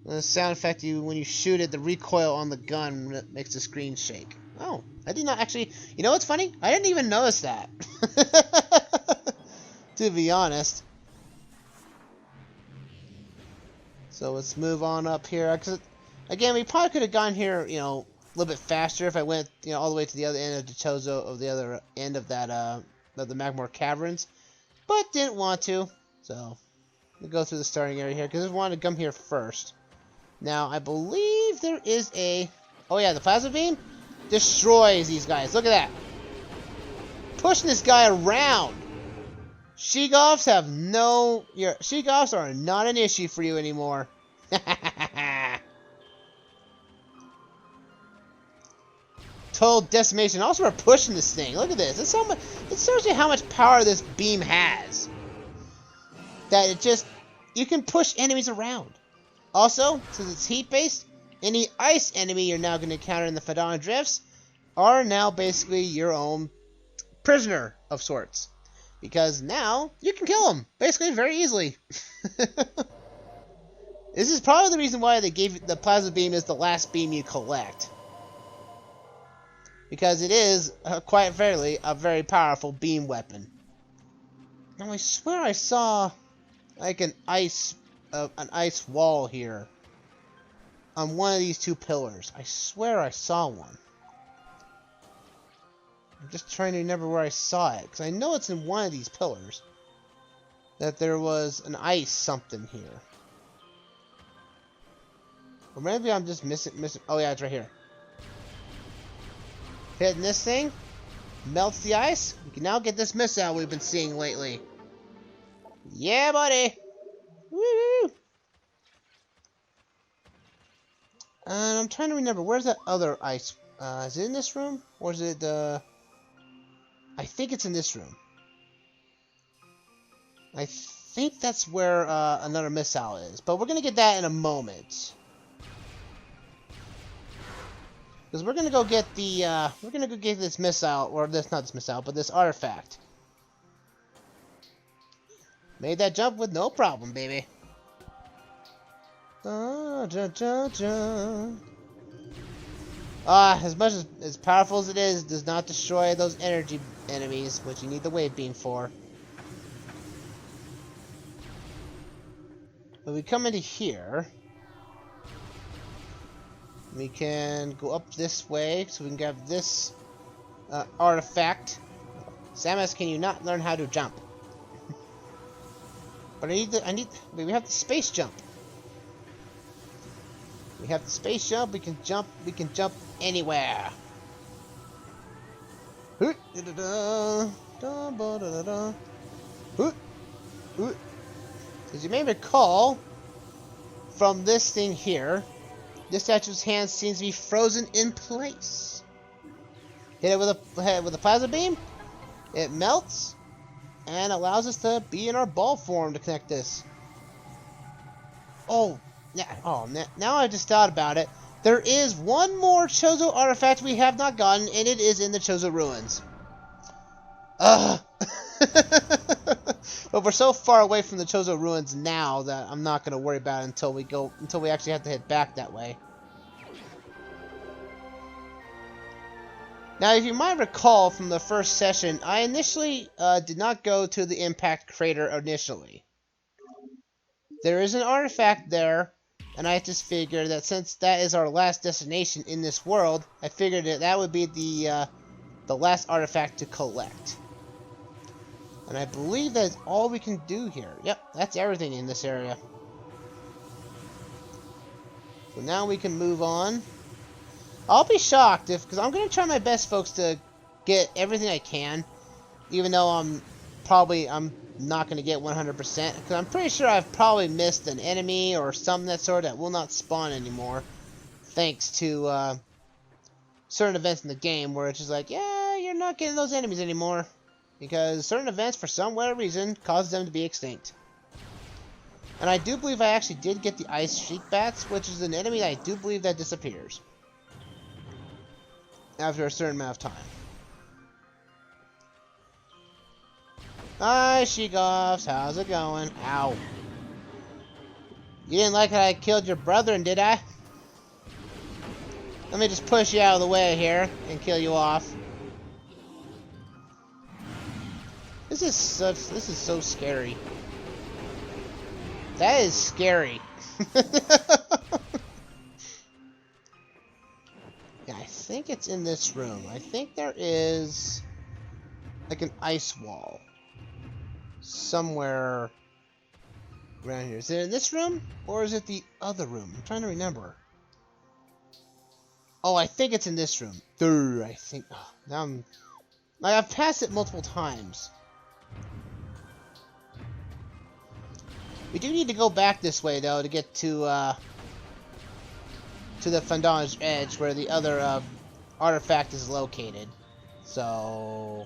The sound effect when you shoot it, the recoil on the gun makes the screen shake. Oh, I did not actually... You know what's funny? I didn't even notice that. To be honest. So let's move on up here. Cause, again, we probably could have gone here, you know, a little bit faster if I went, you know, all the way to the other end of the Chozo, of the other end of that, of the Magmore Caverns. But didn't want to. So, we'll go through the starting area here, because I wanted to come here first. Now, I believe there is a... Oh yeah, the plasma beam destroys these guys. Look at that. Pushing this guy around. Sheegoffs have no... Sheegoffs are not an issue for you anymore. Total decimation. Also, we're pushing this thing. Look at this. It's so much, it shows you how much power this beam has. That it just... You can push enemies around. Also, since it's heat-based, any ice enemy you're now going to encounter in the Fadana Drifts are now basically your own prisoner of sorts. Because now, you can kill them, basically, very easily. This is probably the reason why they gave the plasma beam is the last beam you collect. Because it is, quite fairly, a very powerful beam weapon. Now, I swear I saw, like, an ice wall here. On one of these two pillars. I swear I saw one. I'm just trying to remember where I saw it, because I know it's in one of these pillars. That there was an ice something here. Or maybe I'm just missing... Oh yeah, it's right here. Hitting this thing. Melts the ice. We can now get this missile we've been seeing lately. Yeah, buddy! Woo! And I'm trying to remember, where's that other ice? Is it in this room? Or is it, I think it's in this room. I think that's where, another missile is. But we're gonna get that in a moment. Because we're gonna go get the, we're gonna go get this missile, or this, not this missile, but this artifact. Made that jump with no problem, baby. As much as powerful as it is, it does not destroy those energy enemies, which you need the wave beam for. When we come into here, we can go up this way, so we can grab this artifact. Samus, can you not learn how to jump? But we have the space jump. We have the space jump, we can jump anywhere. As you may recall, from this thing here, this statue's hand seems to be frozen in place. Hit it with a plasma beam, it melts, and allows us to be in our ball form to connect this. Oh, now I just thought about it. There is one more Chozo artifact we have not gotten, and it is in the Chozo ruins. Ugh. But we're so far away from the Chozo ruins now that I'm not going to worry about it until we actually have to head back that way. Now, if you might recall from the first session, I initially did not go to the Impact Crater initially. There is an artifact there. And I just figured that since that is our last destination in this world, I figured that would be the last artifact to collect. And I believe that's all we can do here. Yep, that's everything in this area. So now we can move on. I'll be shocked because I'm going to try my best, folks, to get everything I can. Even though I'm not going to get 100%, because I'm pretty sure I've probably missed an enemy or something of that sort that will not spawn anymore, thanks to certain events in the game where it's just like, yeah, you're not getting those enemies anymore, because certain events, for some weird reason, cause them to be extinct. And I do believe I actually did get the Ice Sheik Bats, which is an enemy that I do believe that disappears after a certain amount of time. Hi, Sheegoffs. How's it going? Ow. You didn't like how I killed your brethren, did I? Let me just push you out of the way here and kill you off. This is so scary. That is scary. Yeah, I think it's in this room. I think there is like an ice wall somewhere around here. Is it in this room or is it the other room? I'm trying to remember. Oh, I think it's in this room. I think. Oh, now I'm. Like, I've passed it multiple times. We do need to go back this way though to get to the Fondage Edge where the other artifact is located. So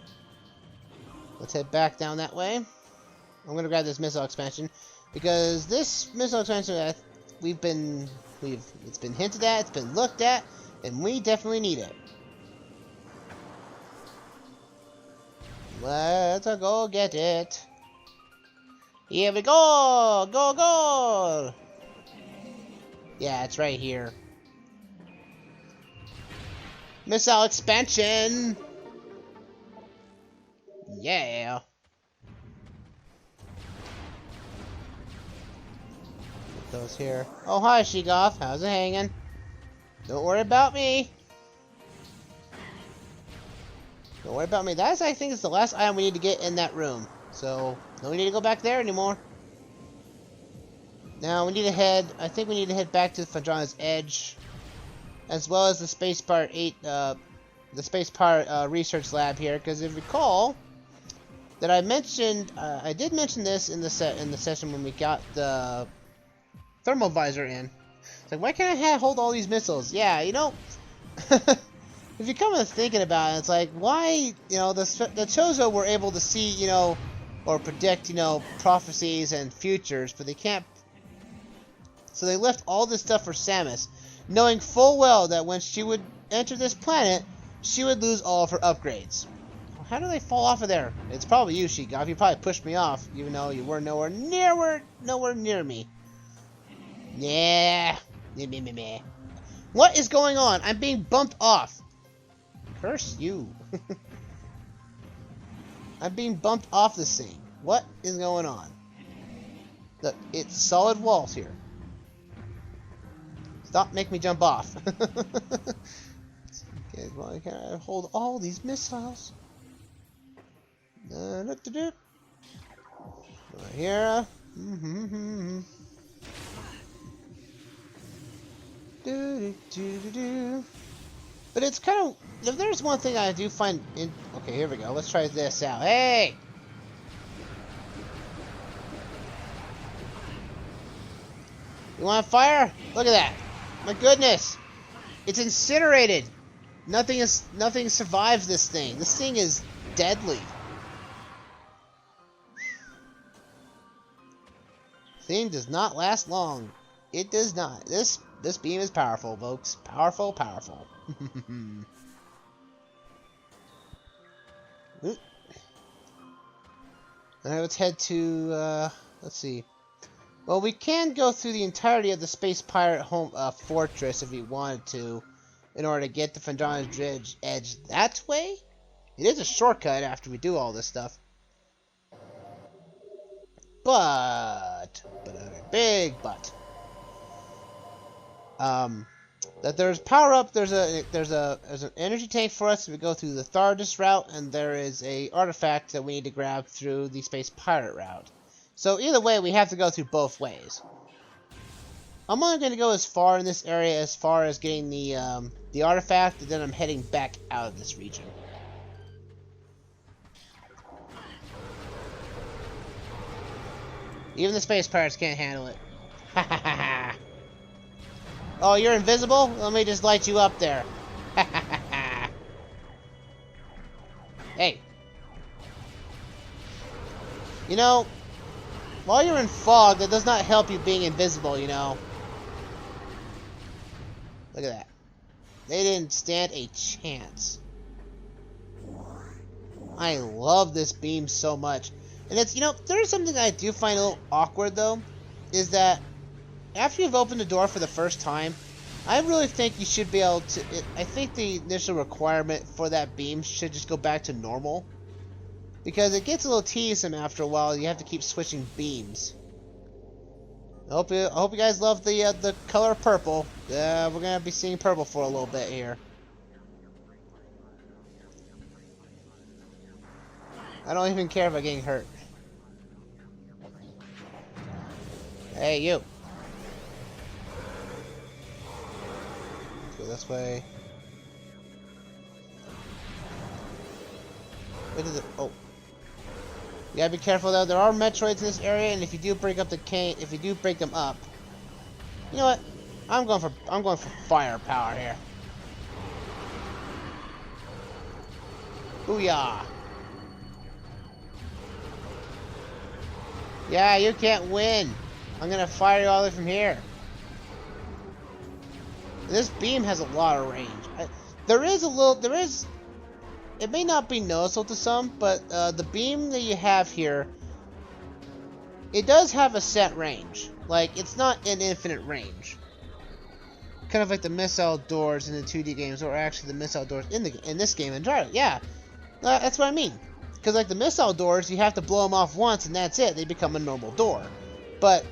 let's head back down that way. I'm gonna grab this missile expansion because this missile expansion it's been hinted at, it's been looked at, and we definitely need it. Let's go get it. Here we go! Go, go! Yeah, it's right here. Missile expansion! Yeah! Put those here. Oh, hi, Sheegoth. How's it hanging? Don't worry about me. Don't worry about me. That's, I think, is the last item we need to get in that room. So, no need to go back there anymore. Now, we need to head... I think we need to head back to Fondrana's Edge. As well as the Space Pirate 8... the Space Pirate Research Lab here. Because if you recall... that I mentioned... I did mention this in the session when we got the... thermal visor in. It's like, why can't I hold all these missiles? Yeah, you know... if you come to thinking about it, it's like, why... You know, the Chozo were able to see, you know... or predict, you know, prophecies and futures, but they can't... So they left all this stuff for Samus, knowing full well that when she would enter this planet, she would lose all of her upgrades. How do they fall off of there? It's probably you, Sheegoth. You probably pushed me off, even though you were nowhere near me. Yeah. What is going on? I'm being bumped off. Curse you. I'm being bumped off this thing. What is going on? Look, it's solid walls here. Stop making me jump off. Okay, well, can I hold all these missiles? Right here. But it's kind of... If there's one thing I do find... Okay, here we go. Let's try this out. Hey! You want fire? Look at that. My goodness. It's incinerated. Nothing survives this thing. This thing is deadly. Thing does not last long. It does not. This beam is powerful, folks. Powerful, powerful. Alright, let's head to, let's see. Well, we can go through the entirety of the Space Pirate home fortress if we wanted to, in order to get to Fondrana's Edge that way. It is a shortcut after we do all this stuff. But a big but. That there's power up. There's an energy tank for us if we go through the Thardus route, and there is a artifact that we need to grab through the Space Pirate route. So either way, we have to go through both ways. I'm only going to go as far in this area as far as getting the artifact, and then I'm heading back out of this region. Even the Space Pirates can't handle it. Ha ha ha ha. Oh, you're invisible? Let me just light you up there. Ha ha ha ha. Hey. You know, while you're in fog, that does not help you being invisible, you know. Look at that. They didn't stand a chance. I love this beam so much. And it's, you know, there's something I do find a little awkward, though, is that after you've opened the door for the first time, I really think you should be able to... I think the initial requirement for that beam should just go back to normal. Because it gets a little tedious after a while. You have to keep switching beams. I hope you guys love the color purple. We're going to be seeing purple for a little bit here. I don't even care if I'm getting hurt. Hey, you. Let's go this way. Where did it... Oh. You gotta be careful though. There are Metroids in this area, and if you do break up if you do break them up, you know what? I'm going for firepower here. Booyah! Yeah, you can't win. I'm gonna fire you all the way from here. This beam has a lot of range. It may not be noticeable to some, but the beam that you have here, it does have a set range. Like, it's not an infinite range. Kind of like the missile doors in the 2D games, or actually the missile doors in this game entirely. Yeah, that's what I mean. Because like the missile doors, you have to blow them off once, and that's it. They become a normal door. But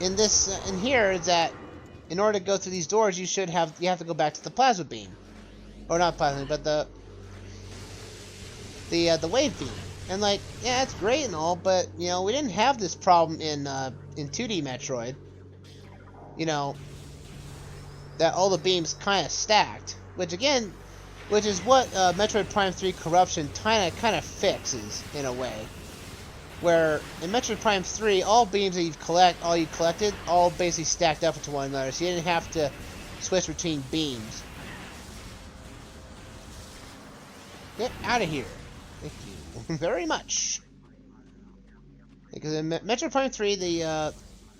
in here is that in order to go through these doors, you have to go back to the plasma beam, or not plasma, but the wave beam. And like, yeah, it's great and all, but you know, we didn't have this problem in 2D Metroid. You know, that all the beams kind of stacked, which is what Metroid Prime 3 Corruption kind of fixes in a way. Where in Metroid Prime 3, all beams that you collected, all basically stacked up into one another, so you didn't have to switch between beams. Get out of here. Thank you very much. Because in Metroid Prime 3,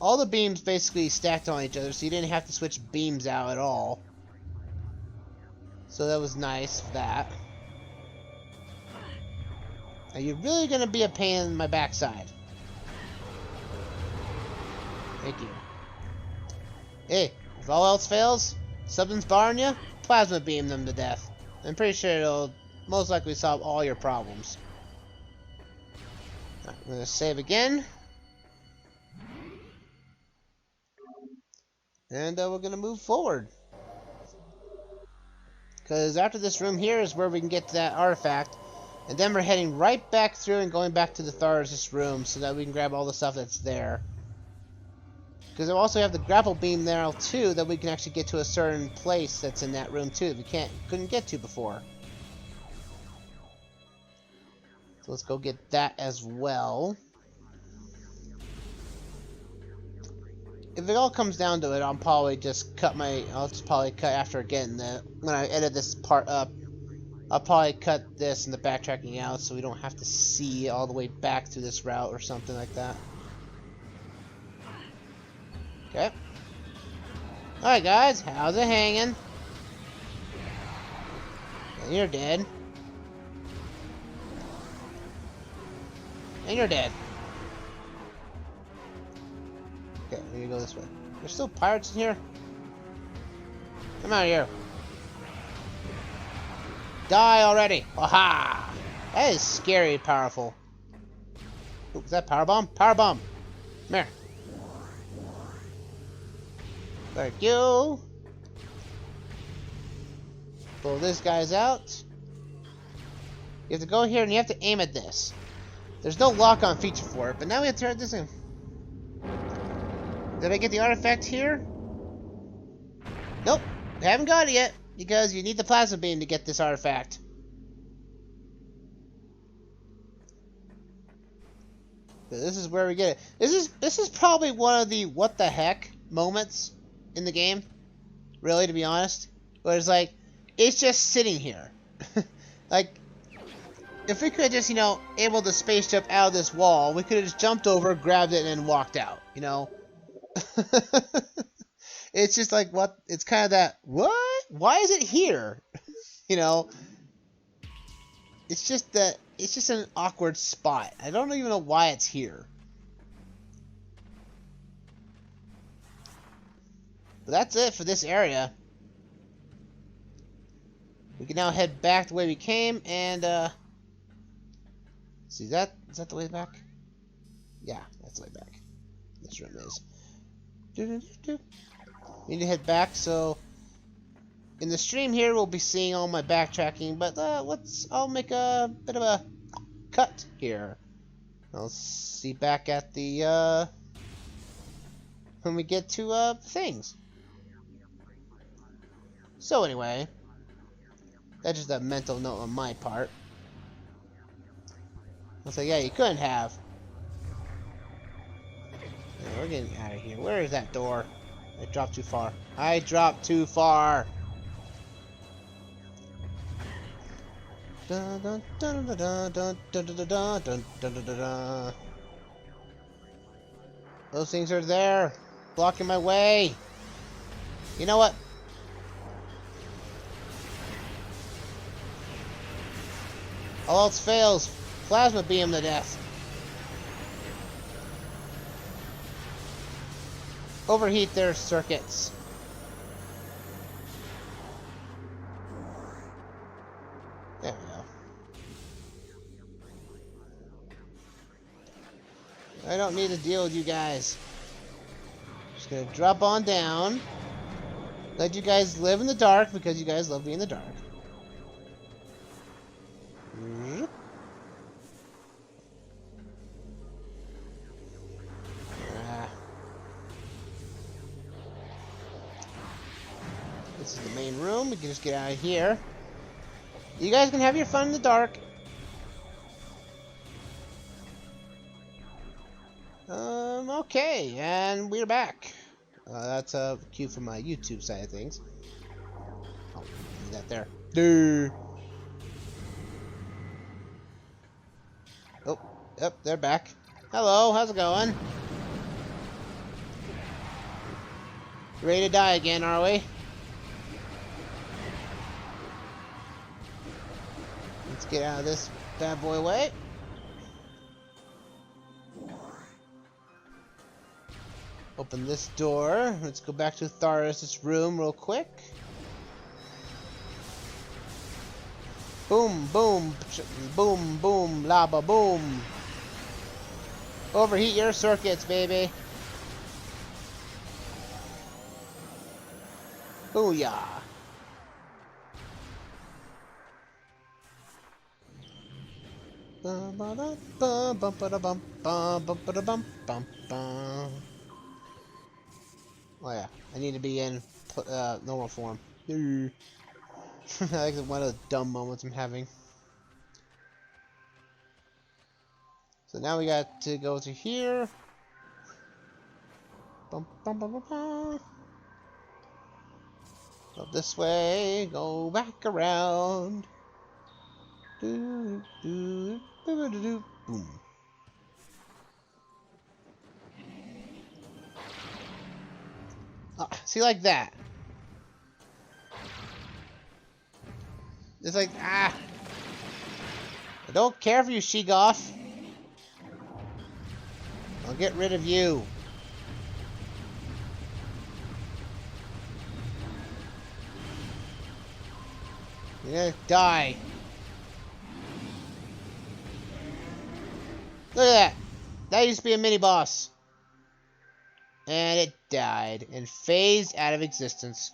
all the beams basically stacked on each other, so you didn't have to switch beams out at all. So that was nice for that. Are you really gonna be a pain in my backside? Thank you. Hey, if all else fails, something's barring you, plasma beam them to death. I'm pretty sure it'll most likely solve all your problems. I'm gonna save again. And we're gonna move forward. Because after this room here is where we can get to that artifact. And then we're heading right back through and going back to the Tharsis room so that we can grab all the stuff that's there. Because we also have the grapple beam there too, that we can actually get to a certain place that's in that room too that we couldn't get to before. So let's go get that as well. If it all comes down to it, I'll probably just cut after getting when I edit this part up. I'll probably cut this and the backtracking out so we don't have to see all the way back through this route or something like that. Okay. Alright guys, how's it hanging? And you're dead. And you're dead. Okay, we're gonna go this way. There's still pirates in here? Come out of here. Die already! Aha! That is scary and powerful. Ooh, is that power bomb? Power bomb! Come here. Thank you. Pull this guy's out. You have to go here and you have to aim at this. There's no lock-on feature for it, but now we have to turn this in. Did I get the artifact here? Nope, I haven't got it yet. Because you need the plasma beam to get this artifact. But this is where we get it. This is probably one of the what the heck moments in the game. Really, to be honest. Where it's like, it's just sitting here. Like, if we could have just, you know, able to space jump out of this wall, we could have just jumped over, grabbed it, and then walked out, you know? It's just like, what? It's kind of that, what? Why is it here? You know? It's just an awkward spot. I don't even know why it's here. But that's it for this area. We can now head back the way we came, and see, is that the way back? Yeah, that's the way back. This room is. We need to head back, so in the stream here we'll be seeing all my backtracking, but I'll make a bit of a cut here. I'll see back at the when we get to things. So anyway, that's just a mental note on my part. I was like, yeah, you couldn't have. Yeah, we're getting out of here. Where is that door? I dropped too far. I dropped too far. Dun, dun, dun, dun, dun, dun, dun, dun, dun, dun, dun, dun, dun. Those things are there, blocking my way. You know what? All else fails. Plasma beam to death. Overheat their circuits. There we go. I don't need to deal with you guys. Just gonna drop on down. Let you guys live in the dark because you guys love being in the dark. This is the main room. We can just get out of here. You guys can have your fun in the dark. Okay, and we're back. That's a cue from my YouTube side of things. Oh, leave that there. Dude. Oh, yep, they're back. Hello, how's it going? Ready to die again, are we? Let's get out of this bad boy way. Open this door. Let's go back to Tharis' room real quick. Boom, boom, boom, boom, lava, boom. Overheat your circuits, baby. Booyah. Oh yeah, I need to be in normal form. That's one of the dumb moments I'm having. So now we got to go to here. Go this way, go back around. Boom. See, like that. It's like, I don't care for you, Sheegoth. I'll get rid of you. You're gonna die. Look at that. That used to be a mini-boss. And it died and phased out of existence.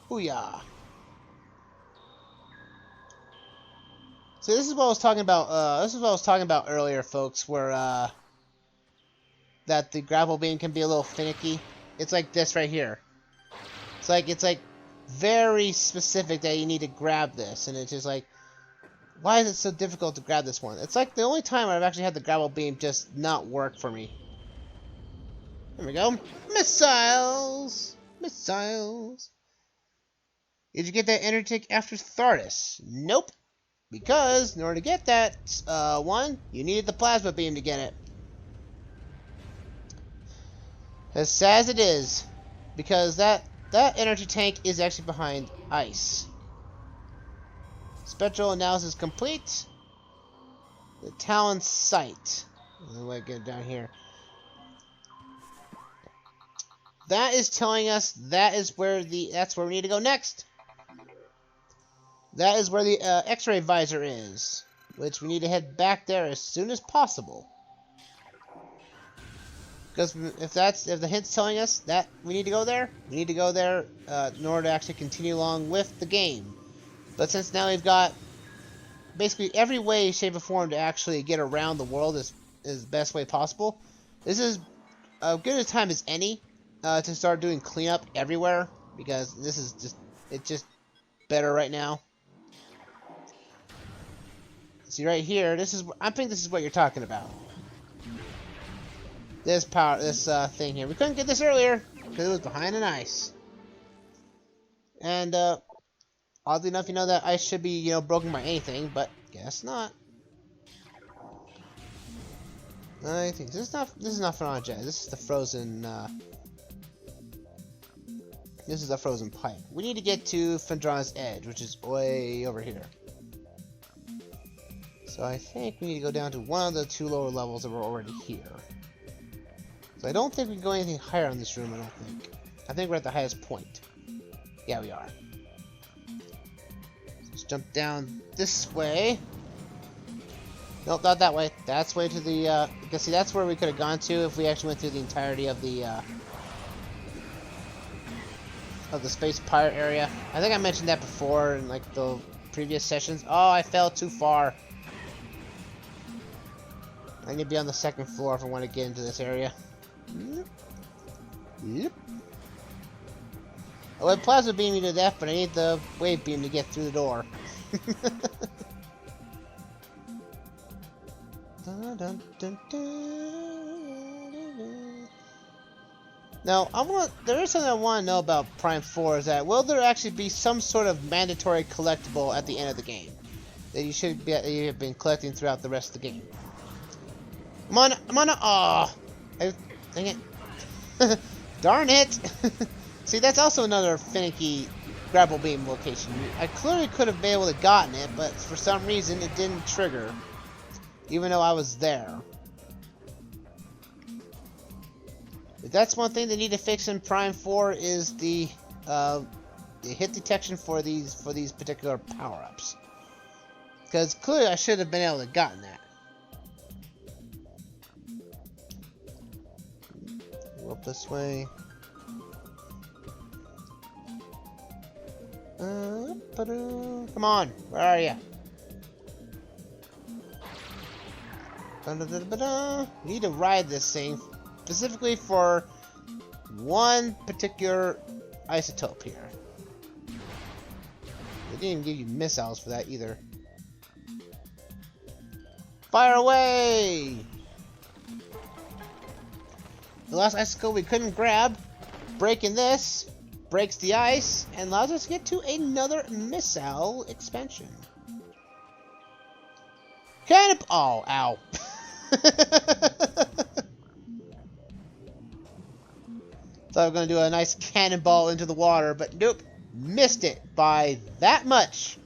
Booyah. So this is what I was talking about. This is what I was talking about earlier, folks, where that the grapple beam can be a little finicky. It's like this right here. It's like very specific that you need to grab this, and it's just like, why is it so difficult to grab this one? It's like the only time I've actually had the grapple beam just not work for me. There we go. Missiles! Missiles! Did you get that energy tank after Tharis? Nope. Because in order to get that one, you needed the plasma beam to get it. As sad as it is, because that energy tank is actually behind ice. Spectral analysis complete. The Talon site. Let me get down here. That is telling us that's where we need to go next. That is where the X-ray visor is, which we need to head back there as soon as possible. Because if the hint's telling us that we need to go there, we need to go there in order to actually continue along with the game. But since now we've got basically every way, shape, or form to actually get around the world is the best way possible, this is as good a time as any to start doing cleanup everywhere, because this is just better right now. See right here, I think this is what you're talking about. This thing here. We couldn't get this earlier because it was behind an ice. And oddly enough, that ice should be, broken by anything, but guess not. I think this is not Piranha Jet. This is the frozen. This is a frozen pipe. We need to get to Phendrana's Edge, which is way over here. So I think we need to go down to one of the 2 lower levels that were already here. So I don't think we can go anything higher on this room, I don't think. I think we're at the highest point. Yeah, we are. Let's jump down this way. Nope, not that way. That's way to the, because see, that's where we could have gone to if we actually went through the entirety of the space pirate area. I think I mentioned that before in, like, the previous sessions. Oh, I fell too far. I need to be on the 2nd floor if I want to get into this area. Yep. I would plasma beam me to death, but I need the wave beam to get through the door. Now, there is something I want to know about Prime 4, is that will there actually be some sort of mandatory collectible at the end of the game that you have been collecting throughout the rest of the game? I'm on a, aw! Dang it. Darn it! See, that's also another finicky grapple beam location. I clearly could have been able to gotten it, but for some reason it didn't trigger, even though I was there. But that's one thing they need to fix in Prime 4 is the hit detection for these particular power-ups. Because clearly I should have been able to gotten that. Go up this way. Come on, where are you? We need to ride this thing specifically for one particular isotope here. They didn't even give you missiles for that either. Fire away! The last isotope we couldn't grab, breaking this, breaks the ice, and allows us to get to another missile expansion. Oh, ow. Thought I was going to do a nice cannonball into the water, but nope. Missed it by that much.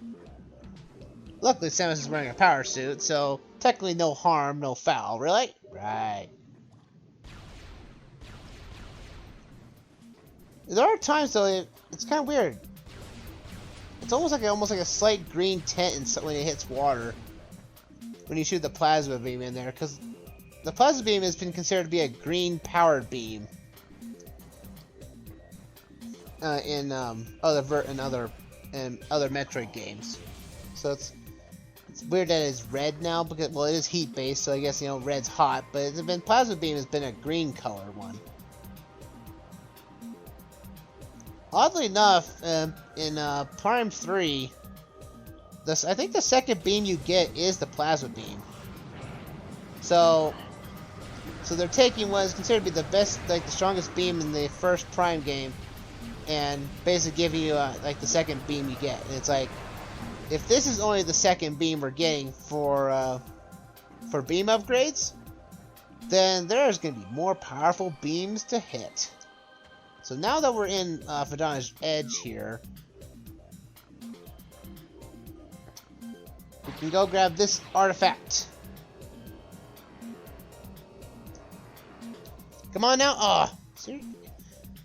Luckily, Samus is wearing a power suit, so technically no harm, no foul. Really? Right. There are times, though, it's kind of weird. It's almost like a slight green tint when it hits water. When you shoot the plasma beam in there, because the plasma beam has been considered to be a green powered beam in other Metroid games. So it's weird that it's red now because, well, it is heat based, so I guess red's hot, but plasma beam has been a green color one. Oddly enough, in Prime 3. I think the second beam you get is the plasma beam. So they're taking what is considered to be the best, like the strongest beam in the first Prime game, and basically giving you like the second beam you get. And it's like, if this is only the second beam we're getting for beam upgrades, then there's going to be more powerful beams to hit. So now that we're in Phendrana's Edge here, we can go grab this artifact. Come on now. Oh,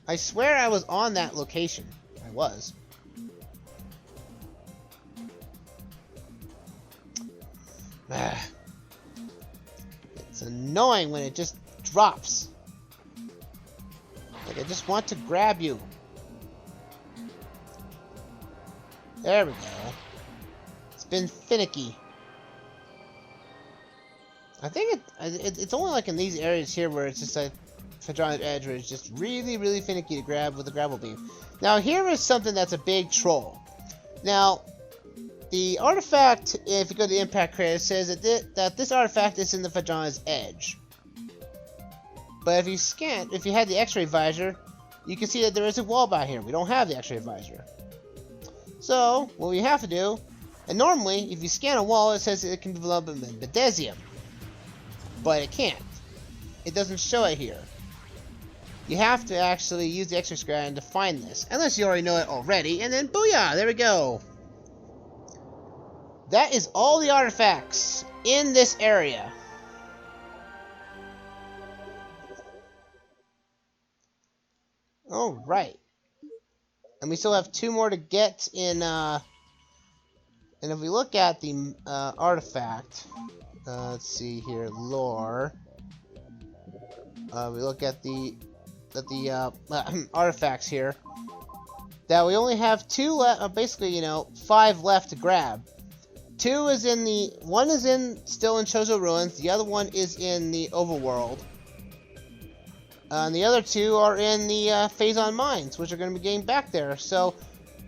I swear I was on that location. I was. It's annoying when it just drops. Like I just want to grab you. There we go. It's been finicky. I think it's only like in these areas here where it's just like Fedron's Edge where it's just really, really finicky to grab with the grapple beam. Now here is something that's a big troll. Now, the artifact, if you go to the impact crater, it says that this artifact is in the Fedron's Edge. But if you had the X-ray visor, you can see that there is a wall by here. We don't have the X-ray visor. So, what we have to do, and normally, if you scan a wall, it says it can be developed in Bedesium. But it can't. It doesn't show it here. You have to actually use the X-ray scan to find this. Unless you already know it already, and then booyah! There we go! That is all the artifacts in this area. Alright. And we still have 2 more to get in, and if we look at the artifact, let's see here, lore. We look at the artifacts here. That we only have 2 left, basically, 5 left to grab. 2 is in one is still in Chozo Ruins, the other one is in the overworld. And the other 2 are in the Phazon Mines, which are going to be getting back there. So,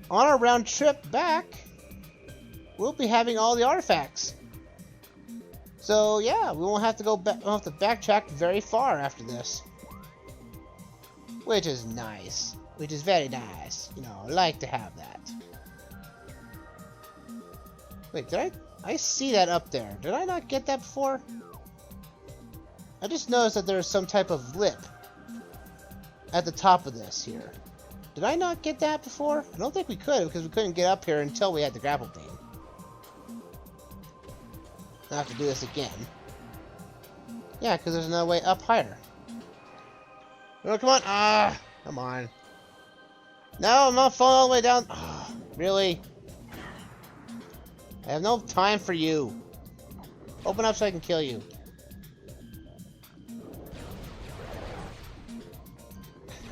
on our round trip back, we'll be having all the artifacts. So yeah, we won't have to go back. We'll have to backtrack very far after this, which is nice. Which is very nice. I like to have that. Wait, did I see that up there? Did I not get that before? I just noticed that there's some type of lip at the top of this here. Did I not get that before? I don't think we could, because we couldn't get up here until we had the grapple beam. I have to do this again. Yeah, because there's another way up higher. Oh, come on! Ah! Come on. No, I'm not falling all the way down. Oh, really? I have no time for you. Open up so I can kill you.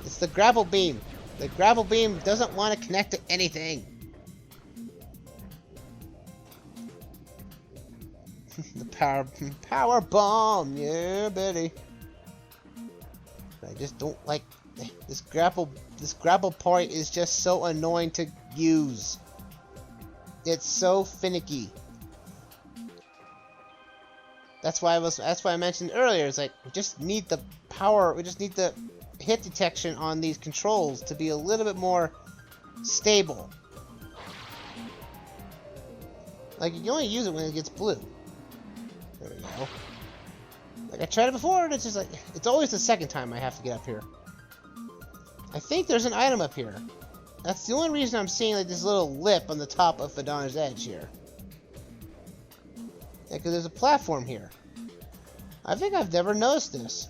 It's the grapple beam. The grapple beam doesn't want to connect to anything. The power bomb, yeah, Betty. I just don't like this grapple. This grapple point is just so annoying to use. It's so finicky. That's why I mentioned earlier. It's like we just need the power. We just need the hit detection on these controls to be a little bit more stable. Like you can only use it when it gets blue. There we go. Like I tried it before, and it's just like it's always the second time I have to get up here. I think there's an item up here. That's the only reason I'm seeing like this little lip on the top of Fedron's Edge here. Yeah, because there's a platform here. I think I've never noticed this.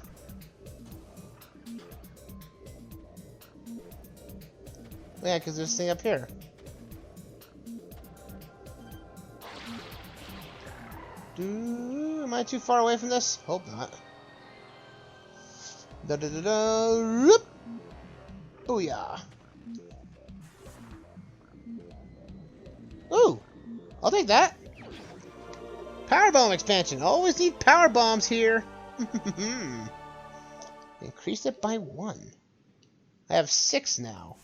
Yeah, because there's a thing up here. Am I too far away from this? Hope not. Da da da da. Whoop. Booyah. Ooh, I'll take that. Power bomb expansion. Always need power bombs here. Increase it by 1. I have 6 now.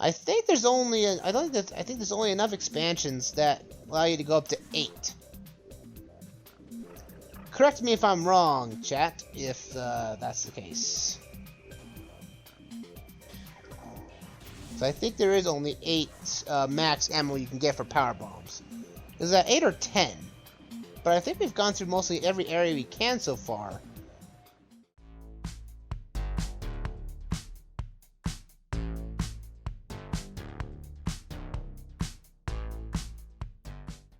I think there's only I think there's only enough expansions that allow you to go up to 8. Correct me if I'm wrong, chat, if that's the case. So I think there is only 8 max ammo you can get for power bombs. Is that 8 or 10? But I think we've gone through mostly every area we can so far.